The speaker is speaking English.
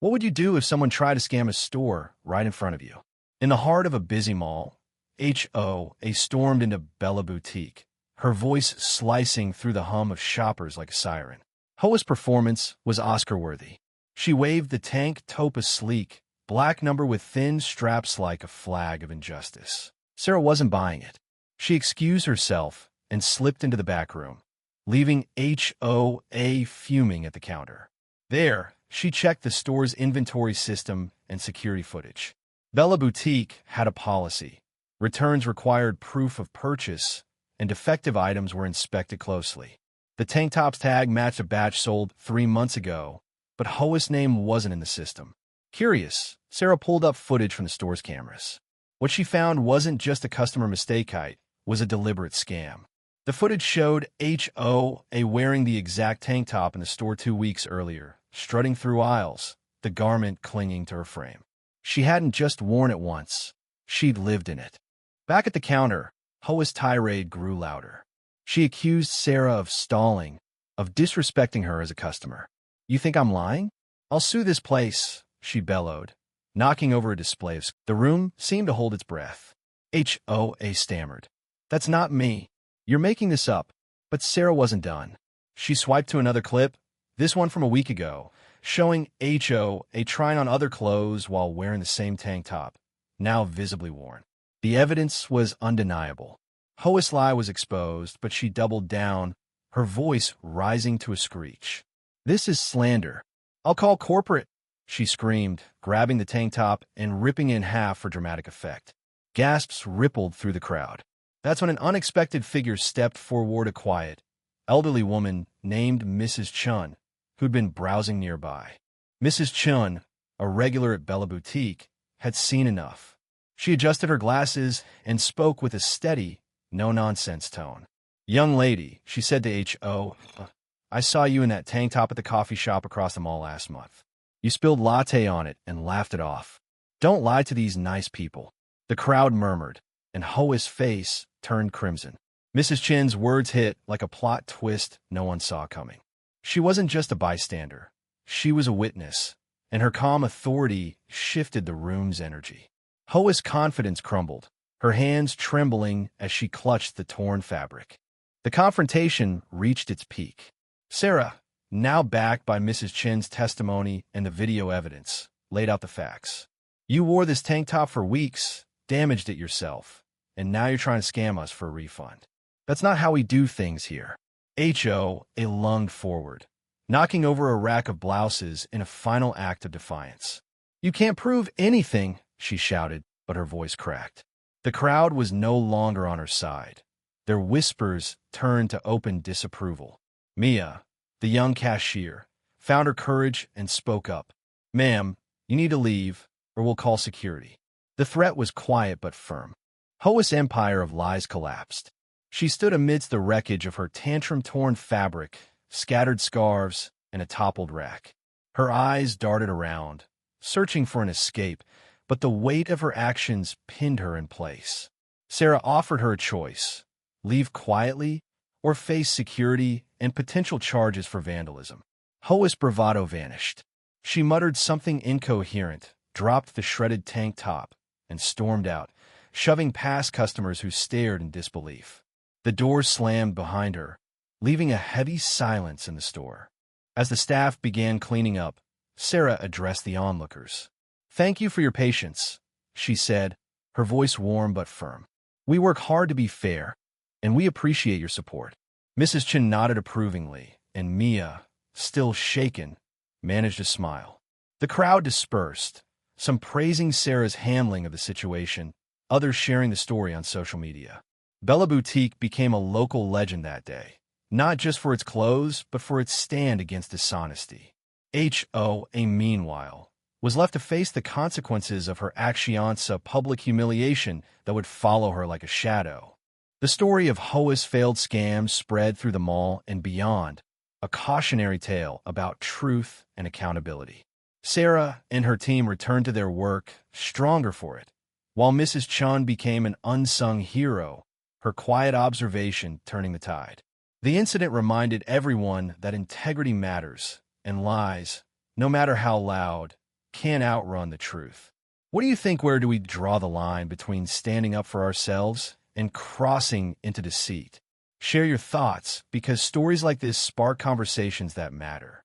What would you do if someone tried to scam a store right in front of you? In the heart of a busy mall, HOA stormed into Bella Boutique, her voice slicing through the hum of shoppers like a siren. Hoa's performance was Oscar-worthy. She waved the tank top a sleek, black number with thin straps like a flag of injustice. Sarah wasn't buying it. She excused herself and slipped into the back room, leaving HOA fuming at the counter. There, she checked the store's inventory system and security footage. Bella Boutique had a policy. Returns required proof of purchase, and defective items were inspected closely. The tank top's tag matched a batch sold 3 months ago, but Hoa's name wasn't in the system. Curious, Sarah pulled up footage from the store's cameras. What she found wasn't just a customer mistake, it was a deliberate scam. The footage showed HOA wearing the exact tank top in the store 2 weeks earlier, strutting through aisles, the garment clinging to her frame. She hadn't just worn it once, she'd lived in it. Back at the counter, Hoa's tirade grew louder. She accused Sarah of stalling, of disrespecting her as a customer. "You think I'm lying? I'll sue this place," she bellowed, knocking over a display of... The room seemed to hold its breath. HOA stammered. "That's not me. You're making this up." But Sarah wasn't done. She swiped to another clip, this one from a week ago, showing HOA trying on other clothes while wearing the same tank top, now visibly worn. The evidence was undeniable. Hoa's lie was exposed, but she doubled down, her voice rising to a screech. "This is slander. I'll call corporate," she screamed, grabbing the tank top and ripping it in half for dramatic effect. Gasps rippled through the crowd. That's when an unexpected figure stepped forward, a quiet, elderly woman named Mrs. Chun, who'd been browsing nearby. Mrs. Chun, a regular at Bella Boutique, had seen enough. She adjusted her glasses and spoke with a steady, no-nonsense tone. "Young lady," she said to HO, "I saw you in that tank top at the coffee shop across the mall last month. You spilled latte on it and laughed it off. Don't lie to these nice people." The crowd murmured, and Hoa's face turned crimson. Mrs. Chin's words hit like a plot twist no one saw coming. She wasn't just a bystander. She was a witness, and her calm authority shifted the room's energy. Hoa's confidence crumbled, her hands trembling as she clutched the torn fabric. The confrontation reached its peak. Sarah, now backed by Mrs. Chin's testimony and the video evidence, laid out the facts. "You wore this tank top for weeks, damaged it yourself, and now you're trying to scam us for a refund. That's not how we do things here." HOA lunged forward, knocking over a rack of blouses in a final act of defiance. "You can't prove anything," she shouted, but her voice cracked. The crowd was no longer on her side. Their whispers turned to open disapproval. Mia, the young cashier, found her courage and spoke up. "Ma'am, you need to leave, or we'll call security." The threat was quiet but firm. Hoa's empire of lies collapsed. She stood amidst the wreckage of her tantrum-torn fabric, scattered scarves, and a toppled rack. Her eyes darted around, searching for an escape, but the weight of her actions pinned her in place. Sarah offered her a choice: leave quietly or face security and potential charges for vandalism. Hoa's bravado vanished. She muttered something incoherent, dropped the shredded tank top, and stormed out, shoving past customers who stared in disbelief. The door slammed behind her, leaving a heavy silence in the store. As the staff began cleaning up, Sarah addressed the onlookers. "Thank you for your patience," she said, her voice warm but firm. "We work hard to be fair, and we appreciate your support." Mrs. Chin nodded approvingly, and Mia, still shaken, managed a smile. The crowd dispersed, some praising Sarah's handling of the situation, others sharing the story on social media. Bella Boutique became a local legend that day, not just for its clothes, but for its stand against dishonesty. HOA, meanwhile, was left to face the consequences of her actions, a public humiliation that would follow her like a shadow. The story of Hoa's failed scams spread through the mall and beyond, a cautionary tale about truth and accountability. Sarah and her team returned to their work, stronger for it, while Mrs. Chun became an unsung hero, her quiet observation turning the tide. The incident reminded everyone that integrity matters, and lies, no matter how loud, can't outrun the truth. What do you think? Where do we draw the line between standing up for ourselves and crossing into deceit? Share your thoughts, because stories like this spark conversations that matter.